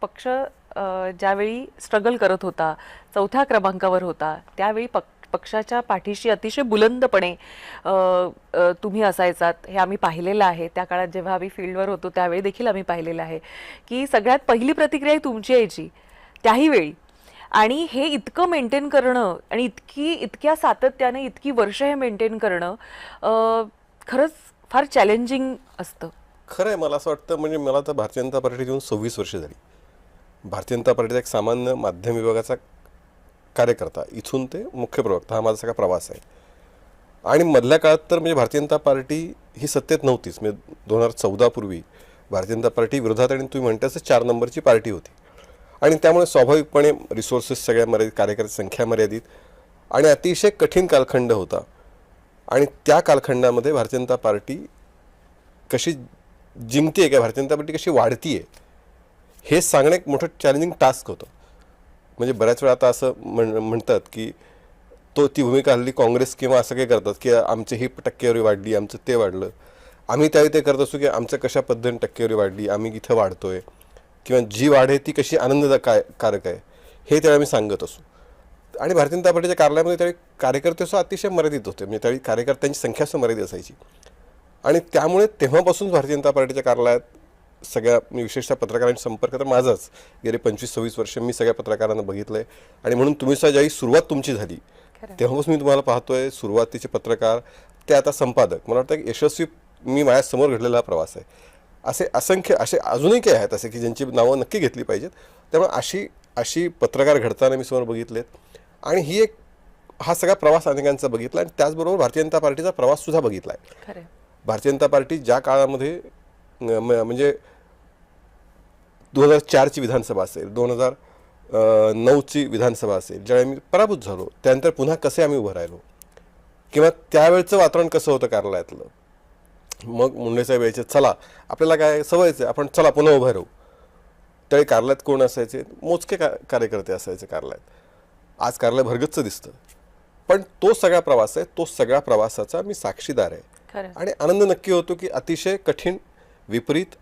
पक्ष ज्यावेळी स्ट्रगल करत होता, चौथ्या क्रमांकावर होता, त्यावेळी पक्षाच्या पाठीशी अतिशय बुलंदपणे अ, तुम्ही असायचात, हे आम्ही पाहिलेलं आहे. त्या काळात जेव्हा आम्ही फील्डवर होतो त्यावेळी देखील आम्ही पाहिलेलं आहे की सगळ्यात पहिली प्रतिक्रिया ही तुमची यायची त्याही वेळी. आणि हे इतकं मेंटेन करणं आणि इतक्या सातत्याने इतकी वर्ष हे मेंटेन करणं खरंच फार चॅलेंजिंग असतं. खरं आहे. मला असं वाटतं, म्हणजे मला तर भारतीय जनता पार्टीत येऊन 26 वर्ष झाली. भारतीय जनता पार्टीचा एक सामान्य माध्यम विभागाचा कार्यकर्ता, इथून ते मुख्य प्रवक्ता, हा माझा सगळा प्रवास आहे. आणि मधल्या काळात तर म्हणजे भारतीय जनता पार्टी ही सत्तेत नव्हतीच. म्हणजे 2014 पूर्वी भारतीय जनता पार्टी विरोधात आणि तुम्ही म्हणताच 4 नंबरची पार्टी होती. आणि त्यामुळे स्वाभाविकपणे रिसोर्सेस सगळ्या मर्यादित, कार्यकर्ते संख्या मर्यादित आणि अतिशय कठीण कालखंड होता. आणि त्या कालखंडामध्ये भारतीय जनता पार्टी कशी जिंकते का, भारतीय जनता पार्टी कशी वाढतीये, हे सांगणं एक मोठं चॅलेंजिंग टास्क होतं. म्हणजे बऱ्याच वेळा आता असं म्हणतात की ती भूमिका हल्ली काँग्रेस किंवा असं काही करतात की आमची ही टक्केवारी वाढली, आमचं ते वाढलं. आम्ही त्यावेळी ते करत असतो की आमचं कशा पद्धतीने टक्केवारी वाढली, आम्ही इथं वाढतोय, किंवा जी वाढ आहे ती कशी आनंदकारक आहे, हे त्यावेळी आम्ही सांगत असू. आणि भारतीय जनता पार्टीच्या कार्यालयामध्ये त्यावेळी कार्यकर्ते सुद्धा अतिशय मर्यादित होते. म्हणजे त्यावेळी कार्यकर्त्यांची संख्या सुद्धा मर्यादित असायची. आणि त्यामुळे तेव्हापासून भारतीय जनता पार्टीच्या कार्यालयात सगळ्या, विशेषतः पत्रकारांशी संपर्क तर माझाच गेले 25-26 वर्ष मी सगळ्या पत्रकारांना बघितलंय. आणि म्हणून तुम्ही सुद्धा ज्यावेळी सुरुवात तुमची झाली तेव्हापासून मी तुम्हाला पाहतोय, सुरुवातीचे पत्रकार ते आता संपादक. मला वाटतं की यशस्वी मी माझ्यासमोर घडलेला हा प्रवास आहे. असे असंख्य असे अजूनही काही आहेत असे की ज्यांची नावं नक्की घेतली पाहिजेत. त्यामुळे अशी पत्रकार घडताना मी समोर बघितलेत. आणि हा सगळा प्रवास अनेकांचा बघितला. आणि त्याचबरोबर भारतीय जनता पार्टीचा प्रवाससुद्धा बघितला आहे. भारतीय जनता पार्टी ज्या काळामध्ये म्हणजे 2004ची विधानसभा असेल, 2009ची विधानसभा असेल, ज्यावेळी मी पराभूत झालो, त्यानंतर पुन्हा कसे आम्ही उभं राहिलो, किंवा त्यावेळचं वातावरण कसं होतं कार्यालयातलं. मग मुंडेसाहेब यायचे, चला आपल्याला काय सवयचं आहे, आपण चला पुन्हा उभं राहू. त्यावेळी कार्यालयात कोण असायचे, मोजके कार्यकर्ते असायचे कार्यालयात. आज कार्यालय भरगच्च दिसतं. पण तो सगळा प्रवास आहे, तो सगळ्या प्रवासाचा मी साक्षीदार आहे. आणि आनंद नक्की होतो की अतिशय कठीण, विपरीत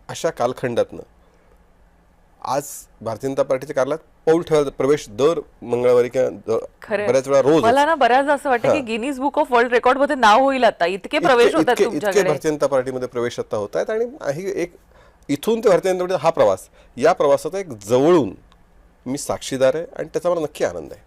अशा कालखंडातनं आज भारतीय जनता पार्टीच्या कार्यालयात पाऊल ठेवायला प्रवेश दर मंगळवारी किंवा बऱ्याच वेळा रोज. मला ना बऱ्याचदा असं वाटतं की Guinness book of world record मध्ये नाव होईल आता, इतके प्रवेश होतात तुमच्याकडे. भारतीय जनता पार्टीमध्ये प्रवेश आता होत आहेत. आणि एक इथून ते भारतीय जनता पार्टीचा हा प्रवास, या प्रवासाचा एक जवळून मी साक्षीदार आहे. आणि त्याचा मला नक्की आनंद आहे.